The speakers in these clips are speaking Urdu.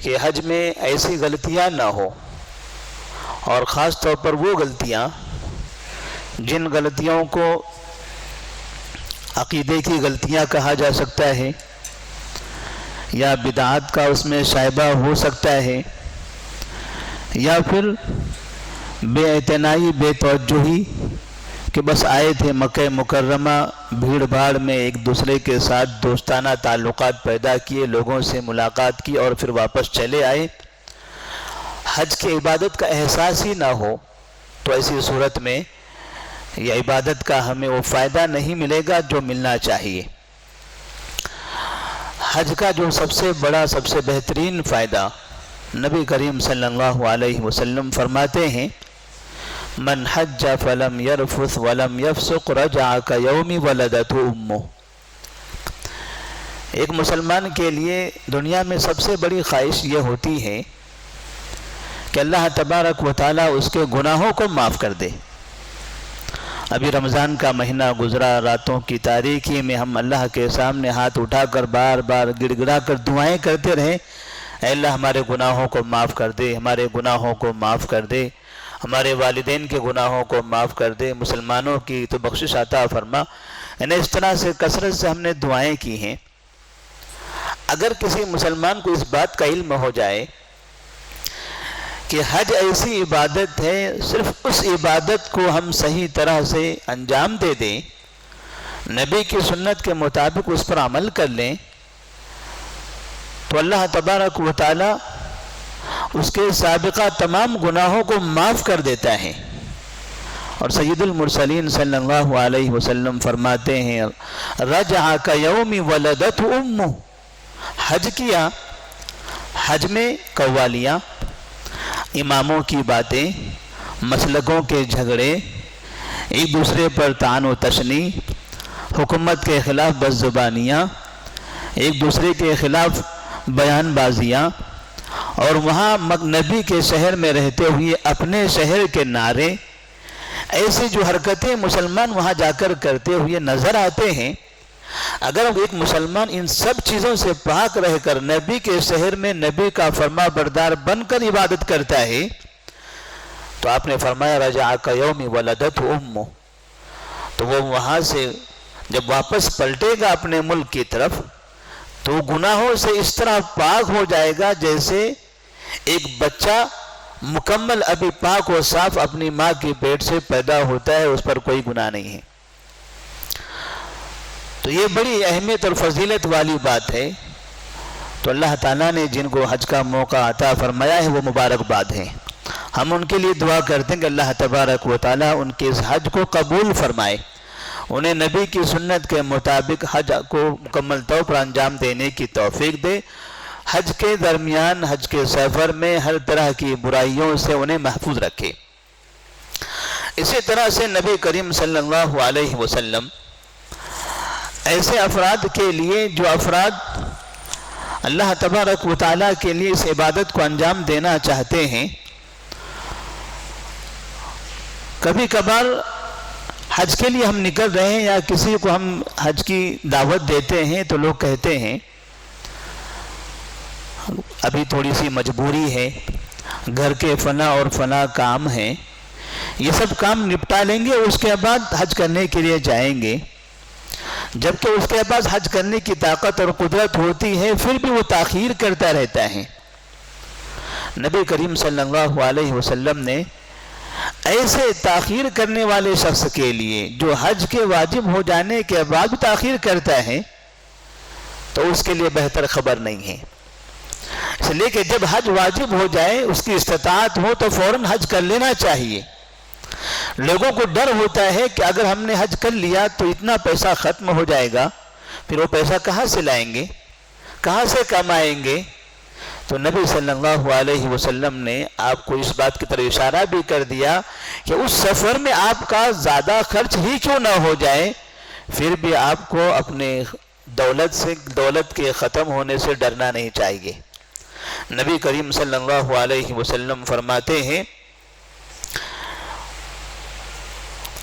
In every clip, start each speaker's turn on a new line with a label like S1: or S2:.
S1: کہ حج میں ایسی غلطیاں نہ ہو، اور خاص طور پر وہ غلطیاں جن غلطیوں کو عقیدے کی غلطیاں کہا جا سکتا ہے یا بدعات کا اس میں شائبہ ہو سکتا ہے، یا پھر بے اعتنائی، بے توجہی کہ بس آئے تھے مکہ مکرمہ، بھیڑ بھاڑ میں ایک دوسرے کے ساتھ دوستانہ تعلقات پیدا کیے، لوگوں سے ملاقات کی اور پھر واپس چلے آئے، حج کی عبادت کا احساس ہی نہ ہو، تو ایسی صورت میں یہ عبادت کا ہمیں وہ فائدہ نہیں ملے گا جو ملنا چاہیے۔ حج کا جو سب سے بڑا، سب سے بہترین فائدہ نبی کریم صلی اللہ علیہ وسلم فرماتے ہیں، من حج فلم یرفث ولم یفسق رجع کیوم ولدته امہ۔ ایک مسلمان کے لیے دنیا میں سب سے بڑی خواہش یہ ہوتی ہے کہ اللہ تبارک و تعالیٰ اس کے گناہوں کو معاف کر دے۔ ابھی رمضان کا مہینہ گزرا، راتوں کی تاریکی میں ہم اللہ کے سامنے ہاتھ اٹھا کر بار بار گڑ گڑا کر دعائیں کرتے رہے، اے اللہ ہمارے گناہوں کو معاف کر دے، ہمارے گناہوں کو معاف کر دے، ہمارے والدین کے گناہوں کو معاف کر دے، مسلمانوں کی تو بخشش عطا فرما۔ یعنی اس طرح سے کثرت سے ہم نے دعائیں کی ہیں۔ اگر کسی مسلمان کو اس بات کا علم ہو جائے کہ حج ایسی عبادت ہے، صرف اس عبادت کو ہم صحیح طرح سے انجام دے دیں، نبی کی سنت کے مطابق اس پر عمل کر لیں، تو اللہ تبارک و تعالی اس کے سابقہ تمام گناہوں کو معاف کر دیتا ہے۔ اور سید المرسلین صلی اللہ علیہ وسلم فرماتے ہیں، رجع کیوم ولدته امہ۔ حج کیا، حج میں قوالیاں، اماموں کی باتیں، مسلکوں کے جھگڑے، ایک دوسرے پر طعن و تشنی، حکومت کے خلاف بد زبانیاں، ایک دوسرے کے خلاف بیان بازیاں، اور وہاں نبی کے شہر میں رہتے ہوئے اپنے شہر کے نعرے، ایسی جو حرکتیں مسلمان وہاں جا کر کرتے ہوئے نظر آتے ہیں، اگر ایک مسلمان ان سب چیزوں سے پاک رہ کر نبی کے شہر میں نبی کا فرما بردار بن کر عبادت کرتا ہے، تو آپ نے فرمایا رجع کیوم ولدته امہ، تو وہ وہاں سے جب واپس پلٹے گا اپنے ملک کی طرف، تو گناہوں سے اس طرح پاک ہو جائے گا جیسے ایک بچہ مکمل ابھی پاک و صاف اپنی ماں کے پیٹ سے پیدا ہوتا ہے، اس پر کوئی گناہ نہیں ہے۔ تو یہ بڑی اہمیت اور فضیلت والی بات ہے۔ تو اللہ تعالیٰ نے جن کو حج کا موقع عطا فرمایا ہے وہ مبارکباد ہے، ہم ان کے لیے دعا کرتے ہیں کہ اللہ تبارک و تعالیٰ ان کے اس حج کو قبول فرمائے، انہیں نبی کی سنت کے مطابق حج کو مکمل طور پر انجام دینے کی توفیق دے، حج کے درمیان، حج کے سفر میں ہر طرح کی برائیوں سے انہیں محفوظ رکھے۔ اسی طرح سے نبی کریم صلی اللہ علیہ وسلم ایسے افراد کے لیے جو افراد اللہ تبارک و تعالیٰ کے لیے اس عبادت کو انجام دینا چاہتے ہیں، کبھی کبھار حج کے لیے ہم نکل رہے ہیں یا کسی کو ہم حج کی دعوت دیتے ہیں تو لوگ کہتے ہیں ابھی تھوڑی سی مجبوری ہے، گھر کے فلاں اور فلاں کام ہیں، یہ سب کام نپٹا لیں گے، اس کے بعد حج کرنے کے لیے جائیں گے۔ جبکہ اس کے پاس حج کرنے کی طاقت اور قدرت ہوتی ہے، پھر بھی وہ تاخیر کرتا رہتا ہے۔ نبی کریم صلی اللہ علیہ وسلم نے ایسے تاخیر کرنے والے شخص کے لیے جو حج کے واجب ہو جانے کے بعد تاخیر کرتا ہے، تو اس کے لیے بہتر خبر نہیں ہے، اس لیے کہ جب حج واجب ہو جائے، اس کی استطاعت ہو تو فوراً حج کر لینا چاہیے۔ لوگوں کو ڈر ہوتا ہے کہ اگر ہم نے حج کر لیا تو اتنا پیسہ ختم ہو جائے گا، پھر وہ پیسہ کہاں سے لائیں گے، کہاں سے کمائیں گے؟ تو نبی صلی اللہ علیہ وسلم نے آپ کو اس بات کی طرف اشارہ بھی کر دیا کہ اس سفر میں آپ کا زیادہ خرچ ہی کیوں نہ ہو جائے، پھر بھی آپ کو اپنے دولت کے ختم ہونے سے ڈرنا نہیں چاہیے۔ نبی کریم صلی اللہ علیہ وسلم فرماتے ہیں،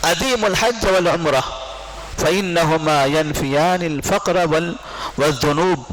S1: ادیم الحج والعمرہ فإنہما ینفیان الفقر والذنوب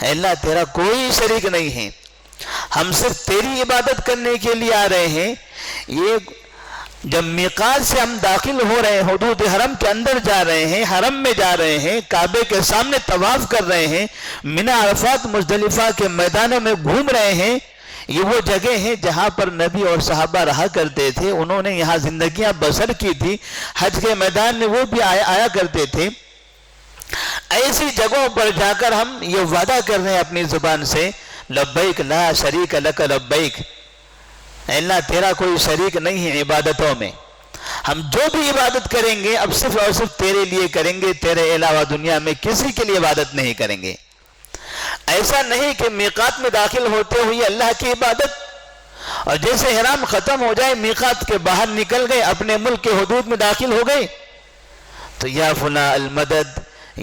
S1: اے اللہ تیرا کوئی شریک نہیں ہے، ہم صرف تیری عبادت کرنے کے لیے آ رہے ہیں۔ یہ جب میقات سے ہم داخل ہو رہے ہیں، حدود حرم کے اندر جا رہے ہیں، حرم میں جا رہے ہیں، کعبے کے سامنے طواف کر رہے ہیں، منی عرفات مزدلفہ کے میدانوں میں گھوم رہے ہیں، یہ وہ جگہ ہیں جہاں پر نبی اور صحابہ رہا کرتے تھے، انہوں نے یہاں زندگیاں بسر کی تھی، حج کے میدان میں وہ بھی آیا کرتے تھے۔ ایسی جگہوں پر جا کر ہم یہ وعدہ کر رہے ہیں اپنی زبان سے، لبیک لا شریک لک لبیک، اے اللہ تیرا کوئی شریک نہیں ہے عبادتوں میں، ہم جو بھی عبادت کریں گے اب صرف اور صرف تیرے لیے کریں گے، تیرے علاوہ دنیا میں کسی کے لیے عبادت نہیں کریں گے۔ ایسا نہیں کہ میقات میں داخل ہوتے ہوئے اللہ کی عبادت، اور جیسے حرام ختم ہو جائے میقات کے باہر نکل گئے، اپنے ملک کے حدود میں داخل ہو گئے تو یا فلاں المدد،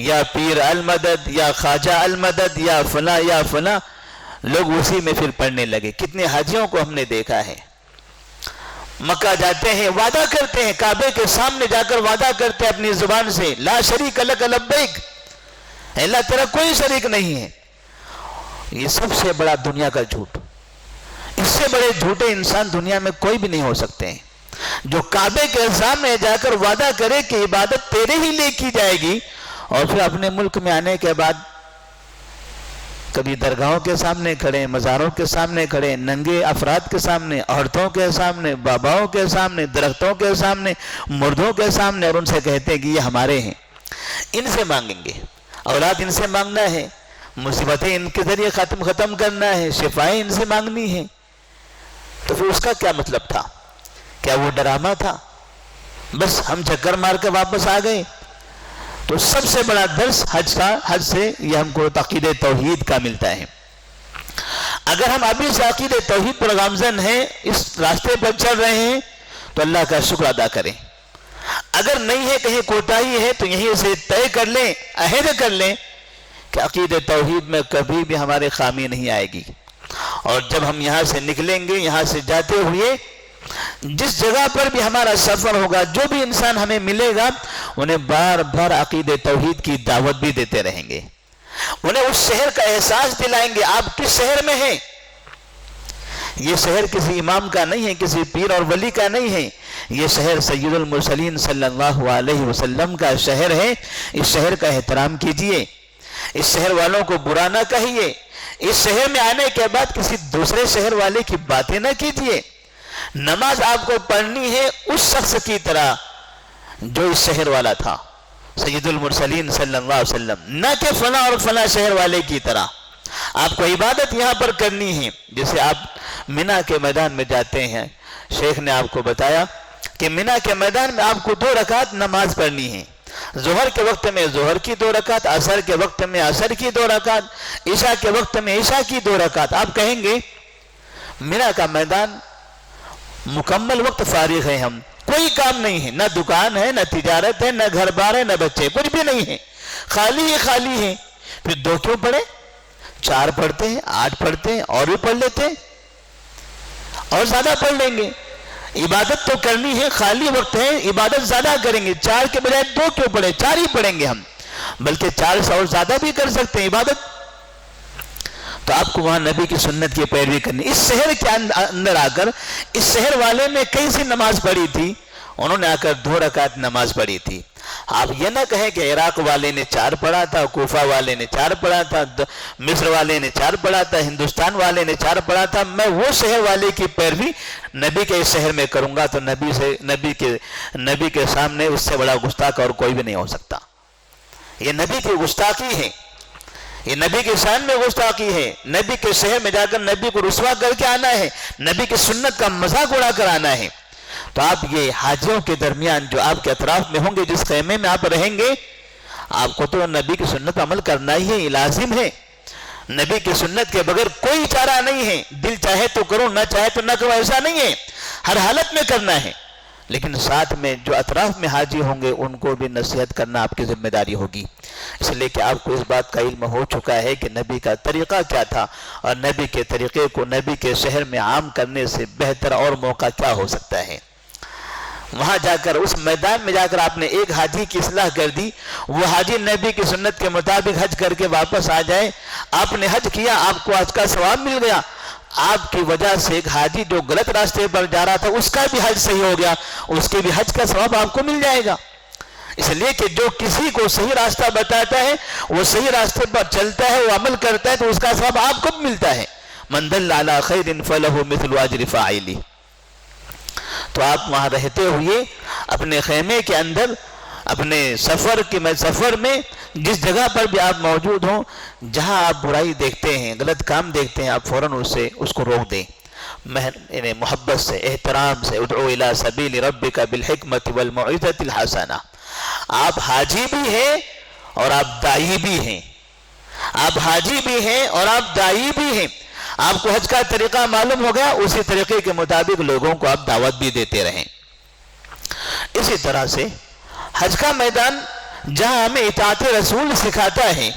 S1: یا پیر المدد، یا خواجہ المدد، یا فلاں یا فلاں، لوگ اسی میں پھر پڑھنے لگے۔ کتنے حاجیوں کو ہم نے دیکھا ہے مکہ جاتے ہیں، وعدہ کرتے ہیں، کعبے کے سامنے جا کر وعدہ کرتے ہیں اپنی زبان سے، لا شریک لک لبیک، اے اللہ تیرا کوئی شریک نہیں ہے۔ یہ سب سے بڑا دنیا کا جھوٹ، اس سے بڑے جھوٹے انسان دنیا میں کوئی بھی نہیں ہو سکتے ہیں، جو کعبے کے سامنے جا کر وعدہ کرے کہ عبادت تیرے ہی لیے کی جائے گی، اور پھر اپنے ملک میں آنے کے بعد کبھی درگاہوں کے سامنے کھڑے، مزاروں کے سامنے کھڑے، ننگے افراد کے سامنے، عورتوں کے سامنے، باباؤں کے سامنے، درختوں کے سامنے، مردوں کے سامنے، اور ان سے کہتے ہیں کہ یہ ہمارے ہیں، ان سے مانگیں گے، اولاد ان سے مانگنا ہے، مصیبتیں ان کے ذریعے ختم کرنا ہے، شفائیں ان سے مانگنی ہے۔ تو پھر اس کا کیا مطلب تھا؟ کیا وہ ڈرامہ تھا؟ بس ہم چکر مار کے واپس آ گئے؟ تو سب سے بڑا درس حج سے یہ ہم کو عقید توحید کا ملتا ہے۔ اگر ہم ابھی سے عقید توحید پر گامزن ہیں، اس راستے پر چل رہے ہیں، تو اللہ کا شکر ادا کریں۔ اگر نہیں ہے، کہیں کوتاہی ہے، تو یہیں سے طے کر لیں، عہد کر لیں کہ عقید توحید میں کبھی بھی ہمارے خامی نہیں آئے گی، اور جب ہم یہاں سے نکلیں گے، یہاں سے جاتے ہوئے جس جگہ پر بھی ہمارا سفر ہوگا، جو بھی انسان ہمیں ملے گا، انہیں بار بار عقید توحید کی دعوت بھی دیتے رہیں گے، انہیں اس شہر کا احساس دلائیں گے۔ آپ کس شہر میں ہیں؟ یہ شہر کسی امام کا نہیں ہے، کسی پیر اور ولی کا نہیں ہے، یہ شہر سید المرسلین صلی اللہ علیہ وسلم کا شہر ہے۔ اس شہر کا احترام کیجئے، اس شہر والوں کو برا نہ کہیے، اس شہر میں آنے کے بعد کسی دوسرے شہر والے کی باتیں نہ کیجئے۔ نماز آپ کو پڑھنی ہے اس شخص کی طرح جو اس شہر والا تھا، سید المرسلین صلی اللہ علیہ وسلم، نہ کہ فلاں اور فلاں شہر والے کی طرح۔ آپ کو عبادت یہاں پر کرنی ہے، جیسے آپ منی کے میدان میں جاتے ہیں، شیخ نے آپ کو بتایا کہ منی کے میدان میں آپ کو 2 رکعت نماز پڑھنی ہے، ظہر کے وقت میں ظہر کی 2 رکعت، عصر کے وقت میں عصر کی 2 رکعت، عشاء کے وقت میں عشاء کی 2 رکعت۔ آپ کہیں گے منی کا میدان مکمل وقت فارغ ہے، ہم کوئی کام نہیں ہے، نہ دکان ہے، نہ تجارت ہے، نہ گھر بار ہے، نہ بچے، کچھ بھی نہیں ہے، خالی ہی خالی ہے، پھر 2 کیوں پڑھے؟ 4 پڑھتے ہیں، 8 پڑھتے ہیں، اور بھی پڑھ لیتے ہیں، اور زیادہ پڑھ لیں گے۔ عبادت تو کرنی ہے، خالی وقت ہے، عبادت زیادہ کریں گے، 4 کے بجائے 2 کیوں پڑھے؟ 4 ہی پڑھیں گے ہم، بلکہ 4 سے اور زیادہ بھی کر سکتے ہیں عبادت۔ تو آپ کو وہاں نبی کی سنت کی پیروی کرنی۔ اس شہر کے اندر آ کر اس شہر والے نے کیسی نماز پڑھی تھی؟ انہوں نے آ کر 2 رکعت نماز پڑھی تھی۔ آپ یہ نہ کہیں کہ عراق والے نے 4 پڑھا تھا، کوفہ والے نے 4 پڑھا تھا، مصر والے نے 4 پڑھا تھا، ہندوستان والے نے 4 پڑھا تھا، میں وہ شہر والے کی پیروی نبی کے اس شہر میں کروں گا تو نبی کے سامنے اس سے بڑا گستاخ اور کوئی بھی نہیں ہو سکتا۔ یہ نبی کی گستاخی ہے، یہ نبی کے شان میں گستاخی ہے۔ نبی کے شہر میں جا کر نبی کو رسوا کر کے آنا ہے، نبی کی سنت کا مذاق اڑا کر آنا ہے۔ تو آپ یہ حاجیوں کے درمیان جو آپ کے اطراف میں ہوں گے، جس خیمے میں آپ رہیں گے، آپ کو تو نبی کی سنت پر عمل کرنا ہی ہے، لازم ہے۔ نبی کی سنت کے بغیر کوئی چارہ نہیں ہے، دل چاہے تو کرو، نہ چاہے تو نہ کرو، ایسا نہیں ہے، ہر حالت میں کرنا ہے۔ لیکن ساتھ میں جو اطراف میں حاجی ہوں گے ان کو بھی نصیحت کرنا آپ کی ذمہ داری ہوگی، اس لیے کہ آپ کو اس بات کا علم ہو چکا ہے کہ نبی کا طریقہ کیا تھا، اور نبی کے طریقے کو نبی کے شہر میں عام کرنے سے بہتر اور موقع کیا ہو سکتا ہے۔ وہاں جا کر اس میدان میں جا کر آپ نے ایک حاجی کی اصلاح کر دی، وہ حاجی نبی کی سنت کے مطابق حج کر کے واپس آ جائے، آپ نے حج کیا، آپ کو حج کا ثواب مل گیا، آپ کی وجہ سے ایک حاجی جو غلط راستے پر جا رہا تھا اس کا بھی حج صحیح ہو گیا، اس کے بھی حج کا ثواب آپ کو مل جائے گا۔ اس لیے کہ جو کسی کو صحیح راستہ بتاتا ہے، وہ صحیح راستے پر چلتا ہے، وہ عمل کرتا ہے، تو اس کا ثواب آپ کو بھی ملتا ہے۔ من دل علی خیر فلہ مثل اجر فاعلہ۔ تو آپ وہاں رہتے ہوئے اپنے خیمے کے اندر، اپنے سفر میں جس جگہ پر بھی آپ موجود ہوں، جہاں آپ برائی دیکھتے ہیں، غلط کام دیکھتے ہیں، آپ فوراً اس کو روک دیں، محبت سے، احترام سے۔ ادعو الی سبیل ربک بالحکمت والموعظۃ الحسنہ۔ آپ حاجی بھی ہیں اور آپ داعی بھی ہیں، آپ حاجی بھی ہیں اور آپ داعی بھی ہیں۔ آپ کو حج کا طریقہ معلوم ہو گیا، اسی طریقے کے مطابق لوگوں کو آپ دعوت بھی دیتے رہیں۔ اسی طرح سے حج کا میدان جہاں ہمیں اطاعت رسول سکھاتا ہے،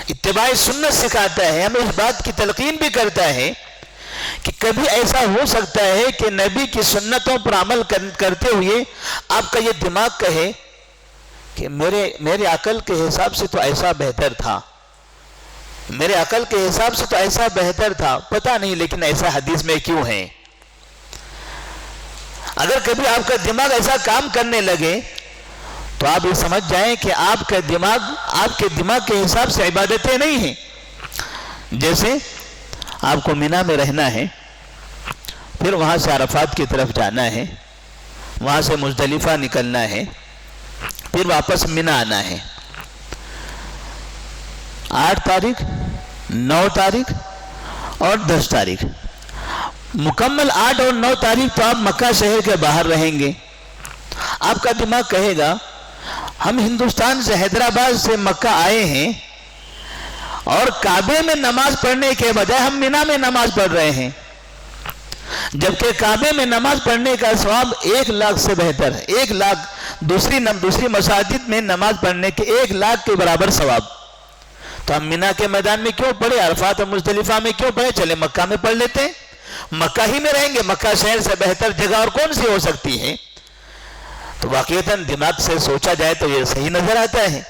S1: اتباع سنت سکھاتا ہے، ہمیں اس بات کی تلقین بھی کرتا ہے کہ کبھی ایسا ہو سکتا ہے کہ نبی کی سنتوں پر عمل کرتے ہوئے آپ کا یہ دماغ کہے کہ میرے عقل کے حساب سے تو ایسا بہتر تھا، میرے عقل کے حساب سے تو ایسا بہتر تھا، پتہ نہیں لیکن ایسا حدیث میں کیوں ہے۔ اگر کبھی آپ کا دماغ ایسا کام کرنے لگے تو آپ یہ سمجھ جائیں کہ آپ کے دماغ کے حساب سے عبادتیں نہیں ہیں۔ جیسے آپ کو مینا میں رہنا ہے، پھر وہاں سے عرفات کی طرف جانا ہے، وہاں سے مزدلفہ نکلنا ہے، پھر واپس مینا آنا ہے۔ 8 تاریخ، 9 تاریخ اور 10 تاریخ، مکمل 8 اور 9 تاریخ تو آپ مکہ شہر کے باہر رہیں گے۔ آپ کا دماغ کہے گا ہم ہندوستان سے، حیدرآباد سے مکہ آئے ہیں اور کعبے میں نماز پڑھنے کے بجائے ہم مینا میں نماز پڑھ رہے ہیں، جبکہ کعبے میں نماز پڑھنے کا ثواب 1 لاکھ سے بہتر ہے۔ 1 لاکھ دوسری مساجد میں نماز پڑھنے کے 1 لاکھ کے برابر ثواب۔ تو ہم مینا کے میدان میں کیوں پڑھے، عرفات اور مزدلفہ میں کیوں پڑھے، چلے مکہ میں پڑھ لیتے ہیں، مکہ ہی میں رہیں گے، مکہ شہر سے بہتر جگہ اور کون سی ہو سکتی ہے۔ تو واقعتاً دماغ سے سوچا جائے تو یہ صحیح نظر آتا ہے۔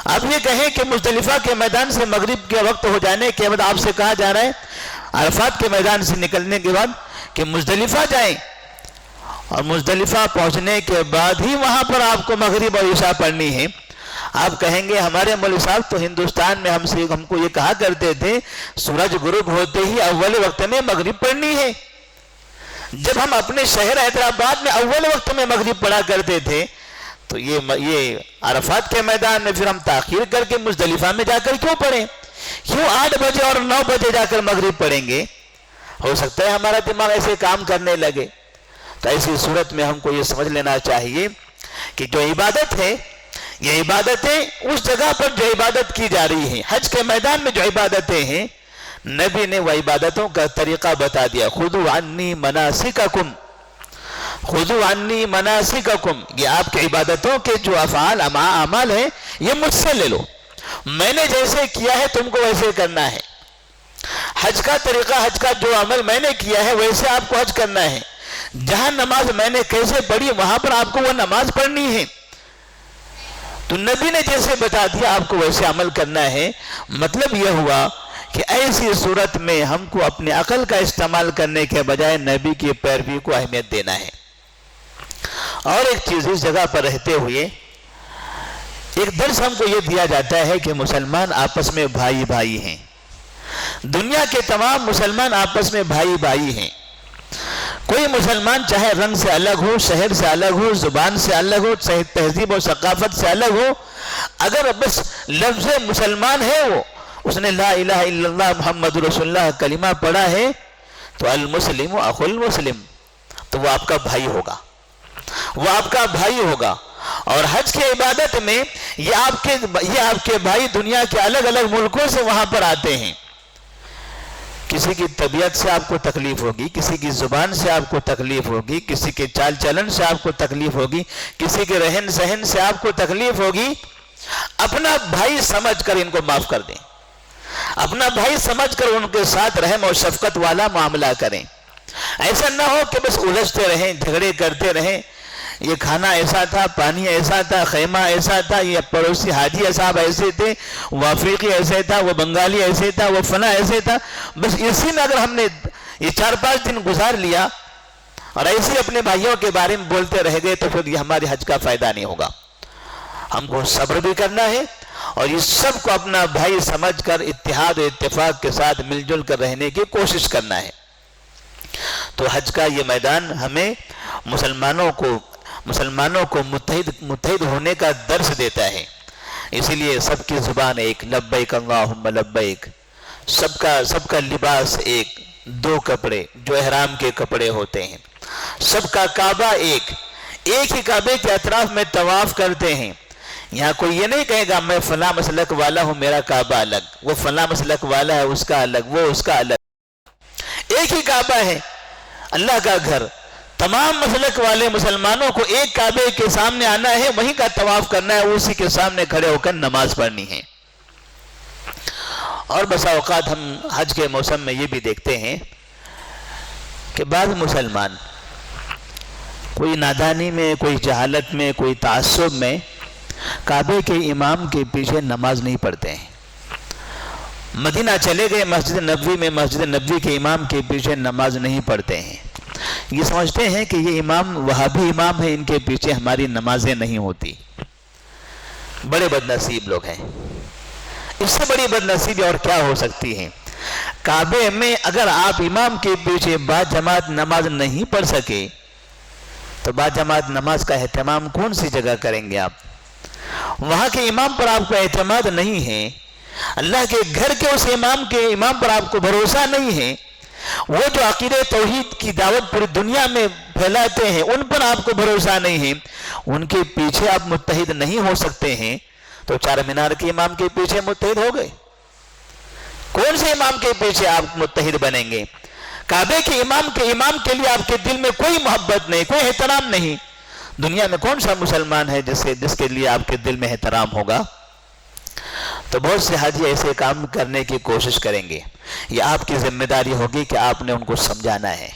S1: آپ یہ کہیں کہ مزدلفہ کے میدان سے مغرب کے وقت ہو جانے کے بعد آپ سے کہا جا رہا ہے عرفات کے میدان سے نکلنے کے بعد کہ مزدلفہ جائیں، اور مزدلفہ پہنچنے کے بعد ہی وہاں پر آپ کو مغرب اور عشاء پڑھنی ہے۔ آپ کہیں گے ہمارے مولوی صاحب تو ہندوستان میں ہم کو یہ کہا کرتے تھے سورج غروب ہوتے ہی اول وقت میں مغرب پڑھنی ہے۔ جب ہم اپنے شہر حیدرآباد میں اول وقت میں مغرب پڑھا کرتے تھے تو یہ عرفات کے میدان میں پھر ہم تاخیر کر کے مزدلفہ میں جا کر کیوں پڑھیں، کیوں 8 بجے اور 9 بجے جا کر مغرب پڑھیں گے؟ ہو سکتا ہے ہمارا دماغ ایسے کام کرنے لگے۔ تو ایسی صورت میں ہم کو یہ سمجھ لینا چاہیے کہ جو عبادت ہے، یہ عبادتیں اس جگہ پر جو عبادت کی جا رہی ہیں، حج کے میدان میں جو عبادتیں ہیں، نبی نے وہ عبادتوں کا طریقہ بتا دیا۔ خذوا عنی مناسککم، خذوا عنی مناسککم، یہ آپ کے عبادتوں کے جو اعمال ہیں یہ مجھ سے لے لو، میں نے جیسے کیا ہے تم کو ویسے کرنا ہے۔ حج کا طریقہ، حج کا جو عمل میں نے کیا ہے ویسے آپ کو حج کرنا ہے۔ جہاں نماز میں نے کیسے پڑھی وہاں پر آپ کو وہ نماز پڑھنی ہے۔ تو نبی نے جیسے بتا دیا آپ کو ویسے عمل کرنا ہے۔ مطلب یہ ہوا کہ ایسی صورت میں ہم کو اپنے عقل کا استعمال کرنے کے بجائے نبی کی پیروی کو اہمیت دینا ہے۔ اور ایک چیز، اس جگہ پر رہتے ہوئے ایک درس ہم کو یہ دیا جاتا ہے کہ مسلمان آپس میں بھائی بھائی ہیں، دنیا کے تمام مسلمان آپس میں بھائی بھائی ہیں۔ کوئی مسلمان چاہے رنگ سے الگ ہو، شہر سے الگ ہو، زبان سے الگ ہو، تہذیب و ثقافت سے الگ ہو، اگر بس لفظ مسلمان ہے، وہ اس نے لا الہ الا اللہ محمد رسول اللہ کلمہ پڑھا ہے، تو المسلم اخو المسلم، تو وہ آپ کا بھائی ہوگا، وہ آپ کا بھائی ہوگا۔ اور حج کی عبادت میں یہ آپ کے بھائی دنیا کے الگ الگ ملکوں سے وہاں پر آتے ہیں۔ کسی کی طبیعت سے آپ کو تکلیف ہوگی، کسی کی زبان سے آپ کو تکلیف ہوگی، کسی کے چال چلن سے آپ کو تکلیف ہوگی، کسی کے رہن سہن سے آپ کو تکلیف ہوگی۔ اپنا بھائی سمجھ کر ان کو معاف کر دیں، اپنا بھائی سمجھ کر ان کے ساتھ رحم اور شفقت والا معاملہ کریں۔ ایسا نہ ہو کہ بس الجھتے رہیں، جھگڑے کرتے رہیں، یہ کھانا ایسا تھا، پانی ایسا تھا، خیمہ ایسا تھا، یہ پڑوسی حاجی صاحب ایسے تھے، وہ افریقی ایسے تھا، وہ بنگالی ایسے تھا، وہ فلاں ایسے تھا. بس اسی میں اگر ہم نے یہ 4-5 دن گزار لیا اور ایسے اپنے بھائیوں کے بارے میں بولتے رہ گئے تو پھر یہ ہمارے حج کا فائدہ نہیں ہوگا. ہم کو صبر بھی کرنا ہے اور اس سب کو اپنا بھائی سمجھ کر اتحاد و اتفاق کے ساتھ مل جل کر رہنے کی کوشش کرنا ہے. تو حج کا یہ میدان ہمیں مسلمانوں کو متحد ہونے کا درس دیتا ہے. اسی لیے سب کی زبان ایک، لبیک اللہم لبیک، سب کا لباس ایک، 2 کپڑے جو احرام کے کپڑے ہوتے ہیں، سب کا کعبہ ایک ہی کعبے کے اطراف میں طواف کرتے ہیں. یہاں کوئی یہ نہیں کہے گا میں فلاں مسلک والا ہوں میرا کعبہ الگ، وہ فلاں مسلک والا ہے اس کا الگ، وہ اس کا الگ. ایک ہی کعبہ ہے، اللہ کا گھر. تمام مسلک والے مسلمانوں کو ایک کعبے کے سامنے آنا ہے، وہیں کا طواف کرنا ہے، اسی کے سامنے کھڑے ہو کر نماز پڑھنی ہے. اور بسا اوقات ہم حج کے موسم میں یہ بھی دیکھتے ہیں کہ بعض مسلمان کوئی نادانی میں، کوئی جہالت میں، کوئی تعصب میں کعبے کے امام کے پیچھے نماز نہیں پڑھتے ہیں. مدینہ چلے گئے، مسجد نبوی کے امام کے پیچھے نماز نہیں پڑھتے ہیں. یہ سمجھتے ہیں کہ یہ امام وہابی امام ہے، ان کے پیچھے ہماری نمازیں نہیں ہوتی. بڑے بد نصیب لوگ ہیں. اس سے بڑی بد نصیبی اور کیا ہو سکتی ہے؟ کعبے میں اگر آپ امام کے پیچھے با جماعت نماز نہیں پڑھ سکے تو با جماعت نماز کا اہتمام کون سی جگہ کریں گے آپ؟ وہاں کے امام پر آپ کو اعتماد نہیں ہے، اللہ کے گھر کے اس امام پر آپ کو بھروسہ نہیں ہے، وہ جو عقیدہ توحید کی دعوت پوری دنیا میں پھیلاتے ہیں ان پر آپ کو بھروسہ نہیں ہے، ان کے پیچھے آپ متحد نہیں ہو سکتے ہیں، تو 4 مینار کے امام کے پیچھے متحد ہو گئے. کون سے امام کے پیچھے آپ متحد بنیں گے؟ کعبے کے امام کے لیے آپ کے دل میں کوئی محبت نہیں، کوئی احترام نہیں. دنیا میں کون سا مسلمان ہے جس کے لیے آپ کے دل میں احترام ہوگا؟ تو بہت سے حاجی ایسے کام کرنے کی کوشش کریں گے. یہ آپ کی ذمہ داری ہوگی کہ آپ نے ان کو سمجھانا ہے،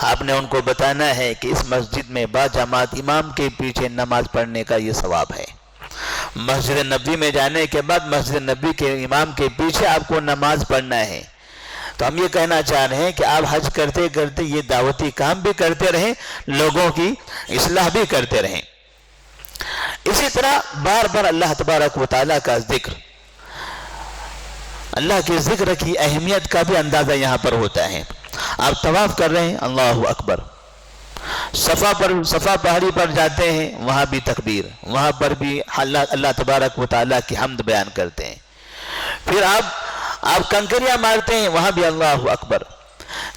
S1: آپ نے ان کو بتانا ہے کہ اس مسجد میں با جماعت امام کے پیچھے نماز پڑھنے کا یہ ثواب ہے. مسجد نبوی میں جانے کے بعد مسجد نبوی کے امام کے پیچھے آپ کو نماز پڑھنا ہے. تو ہم یہ کہنا چاہ رہے ہیں کہ آپ حج کرتے کرتے یہ دعوتی کام بھی کرتے رہیں، لوگوں کی اصلاح بھی کرتے رہیں. اسی طرح بار بار اللہ تبارک و تعالیٰ کا ذکر، اللہ کے ذکر کی اہمیت کا بھی اندازہ یہاں پر ہوتا ہے. آپ طواف کر رہے ہیں، اللہ اکبر. صفا پہاڑی پر جاتے ہیں، وہاں بھی تکبیر، وہاں پر بھی اللہ تبارک و تعالیٰ کی حمد بیان کرتے ہیں. پھر آپ کنکریاں مارتے ہیں، وہاں بھی اللہ اکبر.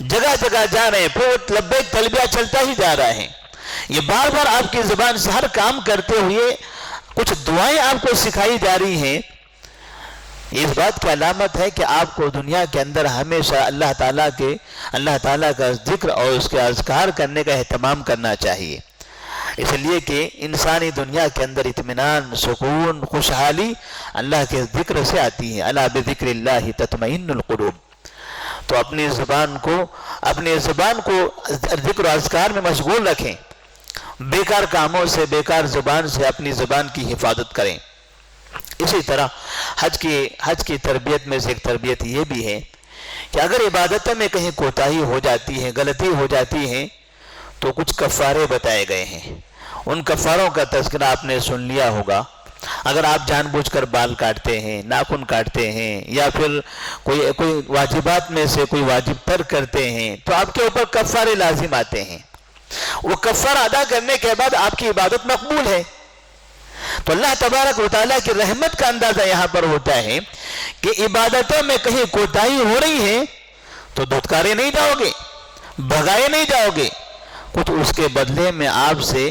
S1: جگہ جگہ جا رہے ہیں، پھر لبیک تلبیہ چلتا ہی جا رہا ہے. یہ بار بار آپ کی زبان سے ہر کام کرتے ہوئے کچھ دعائیں آپ کو سکھائی جا رہی ہیں. اس بات کی علامت ہے کہ آپ کو دنیا کے اندر ہمیشہ اللہ تعالیٰ کا ذکر اور اس کے اذکار کرنے کا اہتمام کرنا چاہیے. اس لیے کہ انسانی دنیا کے اندر اطمینان، سکون، خوشحالی اللہ کے ذکر سے آتی ہے. الا بذکر اللہ تطمئن القلوب. تو اپنی زبان کو ذکر و اذکار میں مشغول رکھیں. بیکار کاموں سے، بیکار زبان سے اپنی زبان کی حفاظت کریں. اسی طرح حج کی تربیت میں سے ایک تربیت یہ بھی ہے کہ اگر عبادتوں میں کہیں کوتاہی ہو جاتی ہے، غلطی ہو جاتی ہے، تو کچھ کفارے بتائے گئے ہیں. ان کفاروں کا تذکرہ آپ نے سن لیا ہوگا. اگر آپ جان بوجھ کر بال کاٹتے ہیں، ناخن کاٹتے ہیں، یا پھر کوئی واجبات میں سے کوئی واجب ترک کرتے ہیں، تو آپ کے اوپر کفارے لازم آتے ہیں. وہ کفارہ ادا کرنے کے بعد آپ کی عبادت مقبول ہے. تو اللہ تبارک و تعالیٰ کی رحمت کا اندازہ یہاں پر ہوتا ہے کہ عبادتوں میں کہیں کوتاہی ہو رہی ہے تو دھتکارے نہیں جاؤ گے، بھگائے نہیں جاؤ گے، کچھ اس کے بدلے میں آپ سے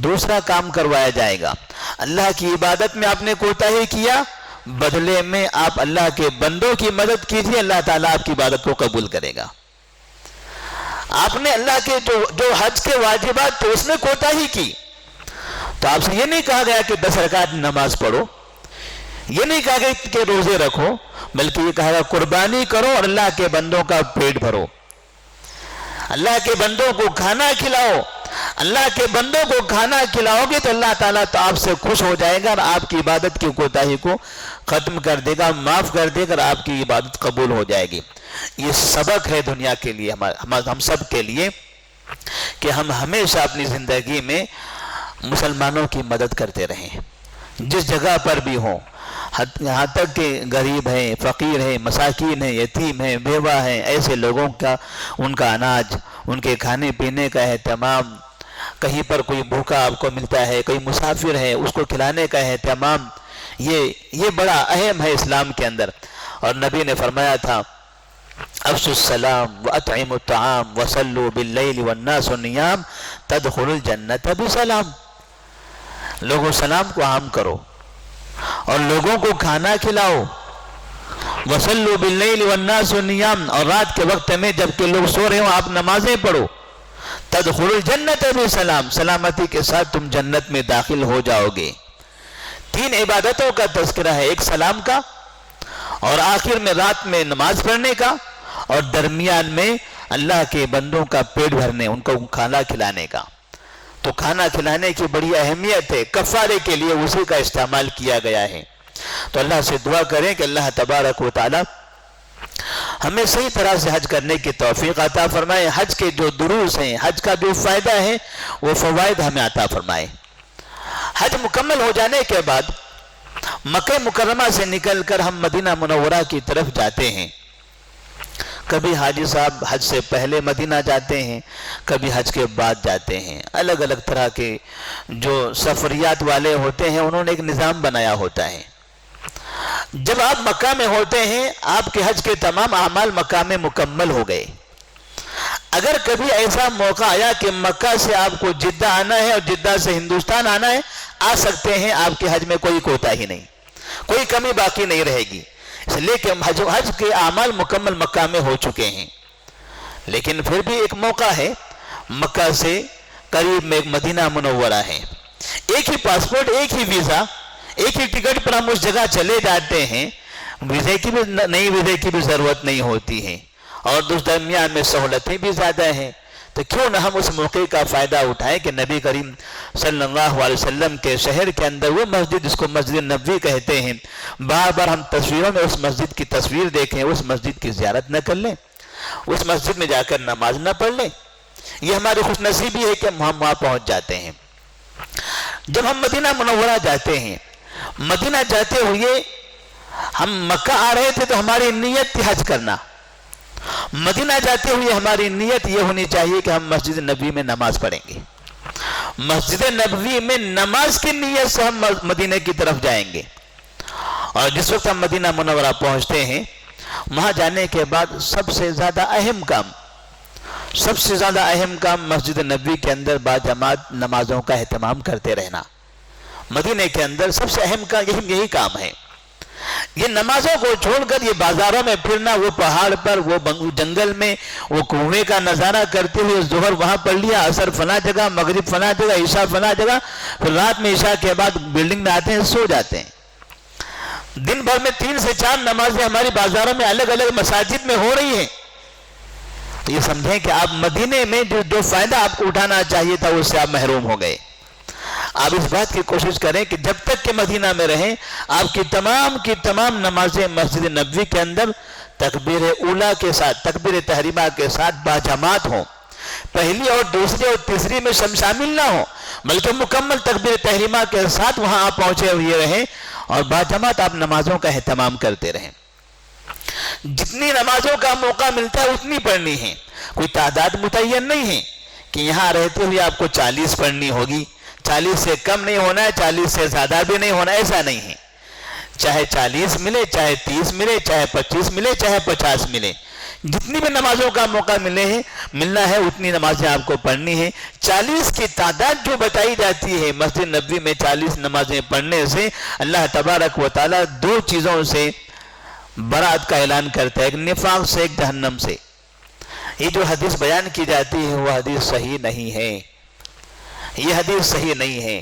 S1: دوسرا کام کروایا جائے گا. اللہ کی عبادت میں آپ نے کوتاہی کیا، بدلے میں آپ اللہ کے بندوں کی مدد کیجیے، اللہ تعالیٰ آپ کی عبادت کو قبول کرے گا. آپ نے اللہ کے جو حج کے واجبات تھے اس میں کوتاہی کی، تو آپ سے یہ نہیں کہا گیا کہ 10 رکعت نماز پڑھو، یہ نہیں کہا گیا کہ روزے رکھو، بلکہ یہ کہا گیا قربانی کرو اور اللہ کے بندوں کا پیٹ بھرو. اللہ کے بندوں کو کھانا کھلاؤ، اللہ کے بندوں کو کھانا کھلاؤ گے تو اللہ تعالیٰ تو آپ سے خوش ہو جائے گا اور آپ کی عبادت کی کوتاہی کو ختم کر دے گا، معاف کر دے گا اور آپ کی عبادت قبول ہو جائے گی۔ یہ سبق ہے دنیا کے لیے، ہم سب کے لیے، کہ ہم ہمیشہ اپنی زندگی میں مسلمانوں کی مدد کرتے رہیں، جس جگہ پر بھی ہوں، یہاں تک کہ غریب ہیں، فقیر ہیں، مساکین ہیں، یتیم ہیں، بیوہ ہیں، ایسے لوگوں کا ان کا اناج، ان کے کھانے پینے کا اہتمام، کہیں پر کوئی بھوکا آپ کو ملتا ہے، کوئی مسافر ہے، اس کو کھلانے کا اہتمام، یہ بڑا اہم ہے اسلام کے اندر۔ اور نبی نے فرمایا تھا افشوا السلام واطعموا الطعام وصلوا باللیل والناس نیام تدخلوا الجنۃ بسلام۔ لوگوں سلام کو عام کرو اور لوگوں کو کھانا کھلاؤ، وصلوا باللیل والناس نیام، اور رات کے وقت میں جب کہ لوگ سو رہے ہوں آپ نمازیں پڑھو، تدخلوا الجنۃ بسلام، سلامتی کے ساتھ تم جنت میں داخل ہو جاؤ گے۔ تین عبادتوں کا تذکرہ ہے، ایک سلام کا، اور آخر میں رات میں نماز پڑھنے کا، اور درمیان میں اللہ کے بندوں کا پیٹ بھرنے، ان کو کھانا کھلانے کا۔ تو کھانا کھلانے کی بڑی اہمیت ہے، کفارے کے لیے اسی کا استعمال کیا گیا ہے۔ تو اللہ سے دعا کریں کہ اللہ تبارک و تعالی ہمیں صحیح طرح سے حج کرنے کی توفیق عطا فرمائے، حج کے جو دروس ہیں، حج کا جو فائدہ ہے وہ فوائد ہمیں عطا فرمائے۔ حج مکمل ہو جانے کے بعد مکہ مکرمہ سے نکل کر ہم مدینہ منورہ کی طرف جاتے ہیں۔ کبھی حاجی صاحب حج سے پہلے مدینہ جاتے ہیں، کبھی حج کے بعد جاتے ہیں۔ الگ الگ طرح کے جو سفریات والے ہوتے ہیں انہوں نے ایک نظام بنایا ہوتا ہے۔ جب آپ مکہ میں ہوتے ہیں آپ کے حج کے تمام اعمال مکہ میں مکمل ہو گئے۔ اگر کبھی ایسا موقع آیا کہ مکہ سے آپ کو جدہ آنا ہے اور جدہ سے ہندوستان آنا ہے، آ سکتے ہیں، آپ کے حج میں کوئی کوتاہی نہیں، کوئی کمی باقی نہیں رہے گی، اس لیے کہ حج کے اعمال مکمل مکہ میں ہو چکے ہیں۔ لیکن پھر بھی ایک موقع ہے، مکہ سے قریب میں ایک مدینہ منورہ ہے، ایک ہی پاسپورٹ، ایک ہی ویزا، ایک ہی ٹکٹ پر ہم اس جگہ چلے جاتے ہیں، ویزے کی بھی نئی ویزے کی بھی ضرورت نہیں ہوتی ہے، اور اس درمیان میں سہولتیں بھی زیادہ ہیں۔ تو کیوں نہ ہم اس موقع کا فائدہ اٹھائیں کہ نبی کریم صلی اللہ علیہ وسلم کے شہر کے اندر وہ مسجد جس کو مسجد نبوی کہتے ہیں، بار بار ہم تصویروں میں اس مسجد کی تصویر دیکھیں، اس مسجد کی زیارت نہ کر لیں، اس مسجد میں جا کر نماز نہ پڑھ لیں۔ یہ ہماری خوش نصیبی ہے کہ ہم وہاں پہنچ جاتے ہیں۔ جب ہم مدینہ منورہ جاتے ہیں، مدینہ جاتے ہوئے ہم مکہ آ رہے تھے تو ہماری نیت تھی حج کرنا، مدینہ جاتے ہوئے ہماری نیت یہ ہونی چاہیے کہ ہم مسجد نبوی میں نماز پڑھیں گے، مسجد نبوی میں نماز کی نیت سے ہم مدینہ کی طرف جائیں گے۔ اور جس وقت ہم مدینہ منورہ پہنچتے ہیں، وہاں جانے کے بعد سب سے زیادہ اہم کام مسجد نبوی کے اندر باجماعت نمازوں کا اہتمام کرتے رہنا۔ مدینہ کے اندر سب سے اہم کام یہی کام ہے۔ یہ نمازوں کو چھوڑ کر یہ بازاروں میں پھرنا، وہ پہاڑ پر، وہ جنگل میں، وہ کنویں کا نظارہ کرتے ہوئے ظہر وہاں پڑھ لیا، عصر فلاں جگہ، مغرب فلاں جگہ، عشاء فلاں جگہ، پھر رات میں عشاء کے بعد بلڈنگ میں آتے ہیں، سو جاتے ہیں۔ دن بھر میں 3 سے 4 نمازیں ہماری بازاروں میں الگ الگ مساجد میں ہو رہی ہیں۔ تو یہ سمجھیں کہ آپ مدینے میں جو فائدہ آپ کو اٹھانا چاہیے تھا اس سے آپ محروم ہو گئے۔ آپ اس بات کی کوشش کریں کہ جب تک کہ مدینہ میں رہیں آپ کی تمام نمازیں مسجد نبوی کے اندر تکبیر اولیٰ کے ساتھ، تکبیر تحریمہ کے ساتھ باجماعت ہوں، پہلی اور دوسری اور تیسری میں شامل نہ ہوں، بلکہ مکمل تکبیر تحریمہ کے ساتھ وہاں آپ پہنچے ہوئے رہیں اور باجماعت آپ نمازوں کا اہتمام کرتے رہیں۔ جتنی نمازوں کا موقع ملتا ہے اتنی پڑھنی ہے، کوئی تعداد متعین نہیں ہے کہ یہاں رہتے ہوئے آپ کو 40 پڑھنی ہوگی، 40 سے کم نہیں ہونا ہے، 40 سے زیادہ بھی نہیں ہونا، ایسا نہیں ہے۔ چاہے 40 ملے، چاہے 30 ملے، چاہے 25 ملے، چاہے 50 ملے، جتنی بھی نمازوں کا موقع ملنا ہے اتنی نمازیں آپ کو پڑھنی ہے۔ 40 کی تعداد جو بتائی جاتی ہے مسجد نبوی میں 40 نمازیں پڑھنے سے اللہ تبارک و تعالیٰ 2 چیزوں سے برات کا اعلان کرتا ہے، ایک نفاق سے، ایک جہنم سے۔ یہ جو حدیث بیان کی جاتی ہے وہ حدیث صحیح نہیں ہے، یہ حدیث صحیح نہیں ہے۔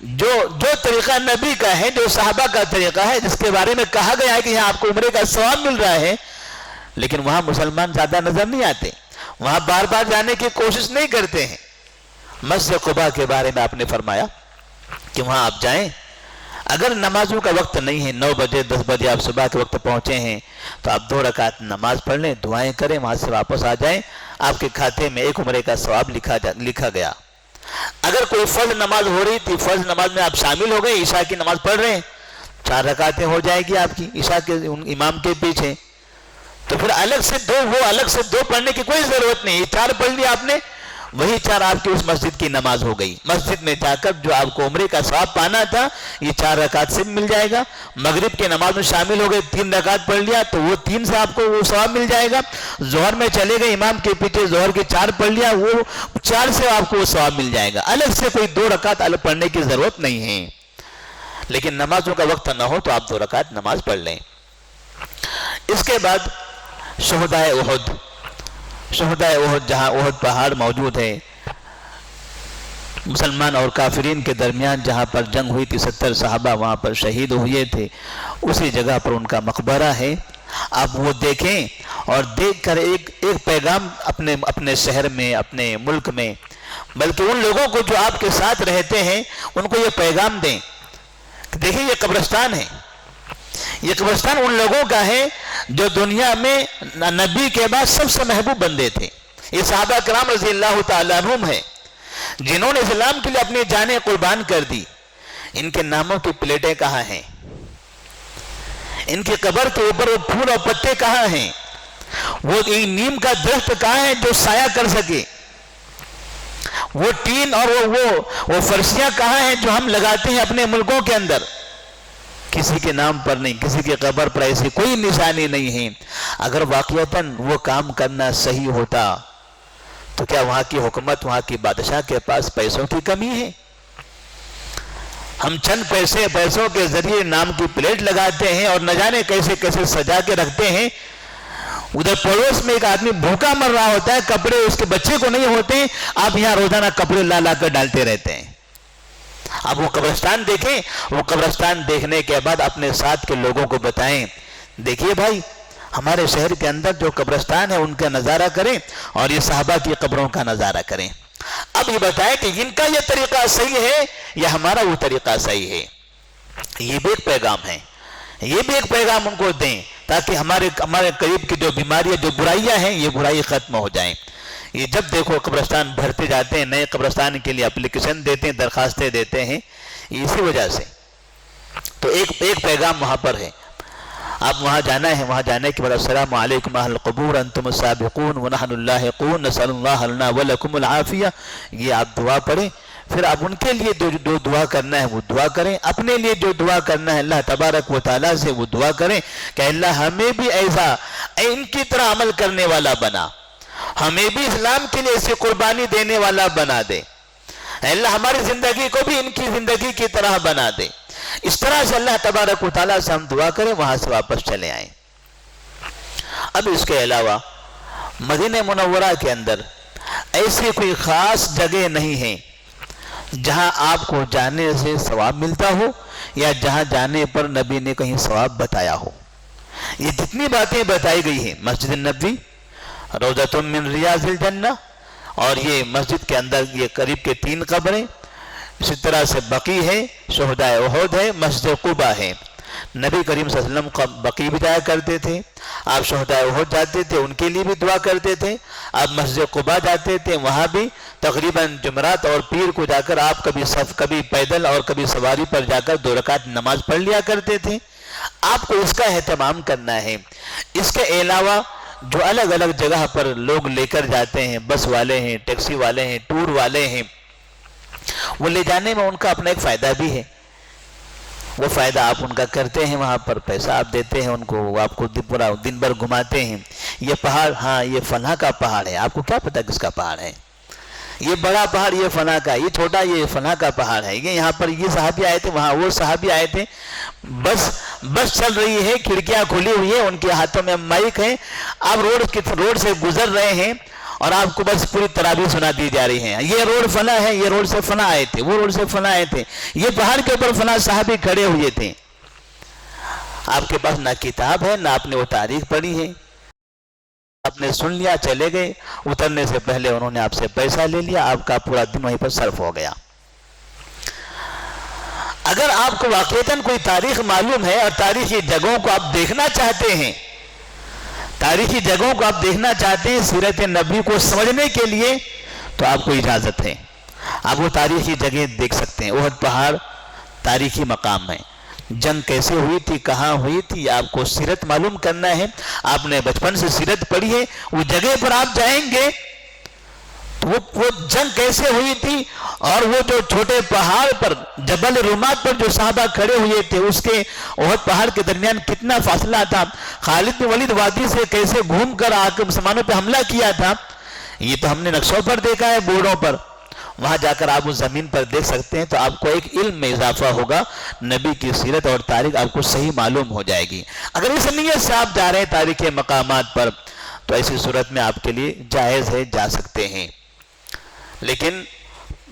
S1: جو طریقہ نبی کا ہے، جو صحابہ کا طریقہ ہے، جس کے بارے میں کہا گیا ہے کہ یہاں آپ کو عمرے کا ثواب مل رہا ہے، لیکن وہاں مسلمان زیادہ نظر نہیں آتے، وہاں بار بار جانے کی کوشش نہیں کرتے ہیں۔ مسجد قباء کے بارے میں آپ نے فرمایا کہ وہاں آپ جائیں، اگر نمازوں کا وقت نہیں ہے، 9 بجے 10 بجے آپ صبح کے وقت پہنچے ہیں، تو آپ 2 رکعت نماز پڑھ لیں، دعائیں کریں، وہاں سے واپس آ جائیں، آپ کے کھاتے میں 1 عمرے کا ثواب لکھا گیا۔ اگر کوئی فرض نماز ہو رہی تھی، فرض نماز میں آپ شامل ہو گئے، عشاء کی نماز پڑھ رہے ہیں، 4 رکعتیں ہو جائے گی آپ کی عشاء کے امام کے پیچھے، تو پھر الگ سے دو پڑھنے کی کوئی ضرورت نہیں، 4 پڑھ لیا آپ نے، وہی 4 آپ کی اس مسجد کی نماز ہو گئی۔ مسجد میں جا کر جو آپ کو عمرے کا ثواب پانا تھا، یہ 4 رکعت سے مل جائے گا۔ مغرب کے نماز میں شامل ہو گئے، 3 رکعت پڑھ لیا، تو وہ 3 سے آپ کو وہ ثواب مل جائے گا۔ ظہر میں چلے گئے، امام کے پیچھے ظہر کے 4 پڑھ لیا، وہ 4 سے آپ کو وہ ثواب مل جائے گا۔ الگ سے کوئی 2 رکعت الگ پڑھنے کی ضرورت نہیں ہے، لیکن نمازوں کا وقت نہ ہو تو آپ 2 رکعت نماز پڑھ لیں۔ اس کے بعد شہدائے احد، جہاں احد پہاڑ موجود ہے، مسلمان اور کافرین کے درمیان جہاں پر جنگ ہوئی تھی، 70 صحابہ وہاں پر شہید ہوئے تھے، اسی جگہ پر ان کا مقبرہ ہے۔ آپ وہ دیکھیں اور دیکھ کر ایک پیغام اپنے شہر میں، اپنے ملک میں، بلکہ ان لوگوں کو جو آپ کے ساتھ رہتے ہیں ان کو یہ پیغام دیں کہ دیکھیں یہ قبرستان ہے، یہ قبرستان ان لوگوں کا ہے جو دنیا میں نبی کے بعد سب سے محبوب بندے تھے۔ یہ صحابہ کرام رضی اللہ تعالیٰ عنہم ہیں جنہوں نے اسلام کے لیے اپنی جانیں قربان کر دی۔ ان کے ناموں کی پلیٹیں کہاں ہیں؟ ان کی قبر کے اوپر وہ پھول اور پتے کہاں ہیں؟ وہ نیم کا درخت کہاں ہے جو سایہ کر سکے؟ وہ ٹین اور وہ فرشیاں کہاں ہیں جو ہم لگاتے ہیں اپنے ملکوں کے اندر؟ کسی کے نام پر نہیں، کسی کی قبر پر ایسی کوئی نشانی نہیں ہے۔ اگر واقعتاً وہ کام کرنا صحیح ہوتا تو کیا وہاں کی حکومت، وہاں کی بادشاہ کے پاس پیسوں کی کمی ہے؟ ہم چند پیسوں کے ذریعے نام کی پلیٹ لگاتے ہیں اور نہ جانے کیسے کیسے سجا کے رکھتے ہیں۔ ادھر پڑوس میں ایک آدمی بھوکا مر رہا ہوتا ہے، کپڑے اس کے بچے کو نہیں ہوتے، آپ یہاں روزانہ کپڑے لا کر ڈالتے رہتے ہیں۔ اب وہ قبرستان دیکھیں، وہ قبرستان دیکھنے کے بعد اپنے ساتھ کے لوگوں کو بتائیں، دیکھیے بھائی ہمارے شہر کے اندر جو قبرستان ہے ان کا نظارہ کریں اور یہ صحابہ کی قبروں کا نظارہ کریں۔ اب یہ بتائیں کہ ان کا یہ طریقہ صحیح ہے یا ہمارا وہ طریقہ صحیح ہے؟ یہ بھی ایک پیغام ہے، یہ بھی ایک پیغام ان کو دیں تاکہ ہمارے قریب کی جو بیماریاں، جو برائیاں ہیں، یہ برائی ختم ہو جائیں۔ یہ جب دیکھو قبرستان بھرتے جاتے ہیں، نئے قبرستان کے لیے اپلیکیشن دیتے ہیں، درخواستیں دیتے ہیں، اسی وجہ سے تو ایک پیغام وہاں پر ہے۔ آپ وہاں جانا ہے، وہاں جانے کے بعد السلام علیکم اہل القبور انتم السابقون ونحن اللاحقون نسأل اللہ لنا ولکم العافیہ، یہ آپ دعا پڑھیں۔ پھر آپ ان کے لیے جو دعا کرنا ہے وہ دعا کریں، اپنے لیے جو دعا کرنا ہے اللہ تبارک و تعالیٰ سے وہ دعا کریں کہ اللہ ہمیں بھی ایسا ان کی طرح عمل کرنے والا بنا، ہمیں بھی اسلام کے لیے ایسی قربانی دینے والا بنا دے، اللہ ہماری زندگی کو بھی ان کی زندگی کی طرح بنا دے۔ اس طرح سے اللہ تبارک و تعالیٰ سے ہم دعا کریں، وہاں سے واپس چلے آئیں۔ اب اس کے علاوہ مدینہ منورہ کے اندر ایسی کوئی خاص جگہ نہیں ہے جہاں آپ کو جانے سے ثواب ملتا ہو یا جہاں جانے پر نبی نے کہیں ثواب بتایا ہو۔ یہ جتنی باتیں بتائی گئی ہیں، مسجد النبوی، روضۃ من ریاض الجنہ، اور یہ مسجد کے اندر یہ قریب کے 3 قبریں، اسی طرح سے بقیع ہے، شہدائے احد ہے، مسجد قباء ہے۔ نبی کریم صلی اللہ علیہ وسلم بقیع بھی جایا کرتے تھے، آپ شہدائے احد جاتے تھے، ان کے لیے بھی دعا کرتے تھے، آپ مسجد قباء جاتے تھے، وہاں بھی تقریباً جمعرات اور پیر کو جا کر آپ کبھی پیدل اور کبھی سواری پر جا کر 2 رکعت نماز پڑھ لیا کرتے تھے۔ آپ کو اس کا اہتمام کرنا ہے۔ اس کے علاوہ جو الگ الگ جگہ پر لوگ لے کر جاتے ہیں، بس والے ہیں، ٹیکسی والے ہیں، ٹور والے ہیں، وہ لے جانے میں ان کا اپنا ایک فائدہ بھی ہے، وہ فائدہ آپ ان کا کرتے ہیں، وہاں پر پیسہ آپ دیتے ہیں ان کو، وہ آپ کو پورا دن بھر گھماتے ہیں۔ یہ پہاڑ، ہاں یہ فلاں کا پہاڑ ہے، آپ کو کیا پتا کس کا پہاڑ ہے؟ یہ بڑا پہاڑ یہ فلاں کا، یہ چھوٹا یہ فلاں کا پہاڑ ہے، یہ یہاں پر یہ صحابی آئے تھے، وہاں وہ صحابی آئے تھے۔ بس چل رہی ہے، کھڑکیاں کھلی ہوئی ہیں، ان کے ہاتھوں میں مائک ہے، آپ روڈ سے گزر رہے ہیں اور آپ کو بس پوری تراویح سنا دی جا رہی ہیں، یہ روڈ فلاں ہے، یہ روڈ سے فلاں آئے تھے، وہ روڈ سے فلاں آئے تھے، یہ پہاڑ کے اوپر فلاں صحابی کھڑے ہوئے تھے۔ آپ کے پاس نہ کتاب ہے، نہ آپ نے وہ تاریخ پڑھی ہے، آپ نے سن لیا چلے گئے، اترنے سے پہلے انہوں نے آپ سے پیسہ لے لیا، آپ کا پورا دن وہیں پر صرف ہو گیا۔ اگر آپ کو واقعتاً کوئی تاریخ معلوم ہے اور تاریخی جگہوں کو آپ دیکھنا چاہتے ہیں، تاریخی جگہوں کو آپ دیکھنا چاہتے ہیں سیرت نبی کو سمجھنے کے لیے، تو آپ کو اجازت ہے، آپ وہ تاریخی جگہ دیکھ سکتے ہیں۔ احد پہاڑ تاریخی مقام ہے، جنگ کیسے ہوئی تھی، کہاں ہوئی تھی، آپ کو سیرت معلوم کرنا ہے، آپ نے بچپن سے سیرت پڑھی ہے، وہ جگہ پر آپ جائیں گے تو وہ جنگ کیسے ہوئی تھی، اور وہ جو چھوٹے پہاڑ پر جبل رومات پر جو صحابہ کھڑے ہوئے تھے، اس کے احد پہاڑ کے درمیان کتنا فاصلہ تھا، خالد بن ولید وادی سے کیسے گھوم کر آ کر مسلمانوں پہ حملہ کیا تھا، یہ تو ہم نے نقشوں پر دیکھا ہے، بورڈوں پر، وہاں جا کر آپ اس زمین پر دیکھ سکتے ہیں، تو آپ کو ایک علم میں اضافہ ہوگا، نبی کی سیرت اور تاریخ آپ کو صحیح معلوم ہو جائے گی۔ اگر اس نیت سے آپ جا رہے ہیں تاریخی مقامات پر، تو ایسی صورت میں آپ کے لیے جائز ہے، جا سکتے ہیں۔ لیکن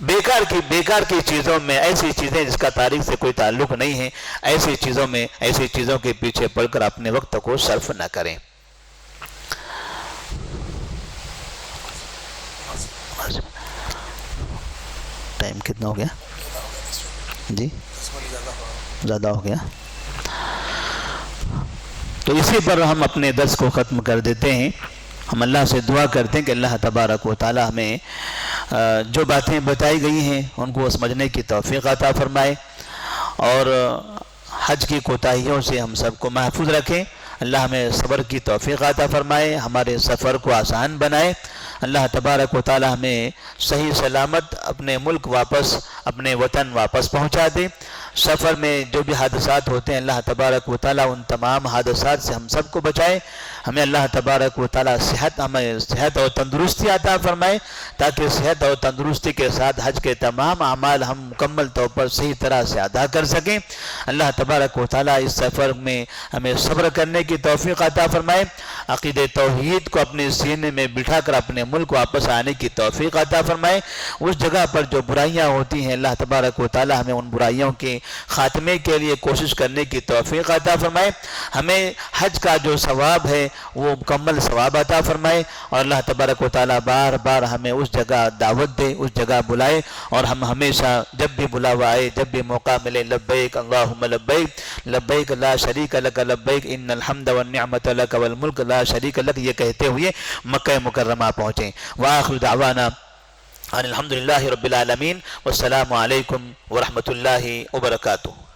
S1: بیکار کی چیزوں میں، ایسی چیزیں جس کا تاریخ سے کوئی تعلق نہیں ہے، ایسی چیزوں کے پیچھے پڑ کر اپنے وقت کو صرف نہ کریں۔ ٹائم کتنا ہو گیا جی؟ زیادہ ہو گیا، تو اسی پر ہم اپنے درس کو ختم کر دیتے ہیں۔ ہم اللہ سے دعا کرتے ہیں کہ اللہ تبارک و تعالی ہمیں جو باتیں بتائی گئی ہیں ان کو سمجھنے کی توفیق عطا فرمائے، اور حج کی کوتاہیوں سے ہم سب کو محفوظ رکھیں۔ اللہ ہمیں صبر کی توفیق عطا فرمائے، ہمارے سفر کو آسان بنائے۔ اللہ تبارک و تعالی ہمیں صحیح سلامت اپنے ملک واپس، اپنے وطن واپس پہنچا دے۔ سفر میں جو بھی حادثات ہوتے ہیں، اللہ تبارک و تعالی ان تمام حادثات سے ہم سب کو بچائے۔ ہمیں اللہ تبارک و تعالی ہمیں صحت اور تندرستی عطا فرمائے، تاکہ صحت اور تندرستی کے ساتھ حج کے تمام اعمال ہم مکمل طور پر صحیح طرح سے ادا کر سکیں۔ اللہ تبارک و تعالی اس سفر میں ہمیں صبر کرنے کی توفیق عطا فرمائے، عقیدہ توحید کو اپنے سینے میں بٹھا کر اپنے ملک واپس آنے کی توفیق عطا فرمائے۔ اس جگہ پر جو برائیاں ہوتی ہیں، اللہ تبارک و تعالی ہمیں ان برائیوں کے خاتمے کے لیے کوشش کرنے کی توفیق عطا فرمائے۔ ہمیں حج کا جو ثواب ہے وہ مکمل ثواب عطا فرمائے، اور اللہ تبارک و تعالی بار بار ہمیں اس جگہ دعوت دے، اس جگہ بلائے، اور ہم ہمیشہ جب بھی بلاوا آئے، جب بھی موقع ملے، لبیک اللہم لبیک، لبیک لا شریک لک لبیک، ان الحمد والنعمت لک والملک لا شریک لک، یہ کہتے ہوئے مکہ مکرمہ پہنچیں۔ وآخر دعوانا ان الحمدللہ رب العالمین، والسلام علیکم ورحمۃ اللہ وبرکاتہ۔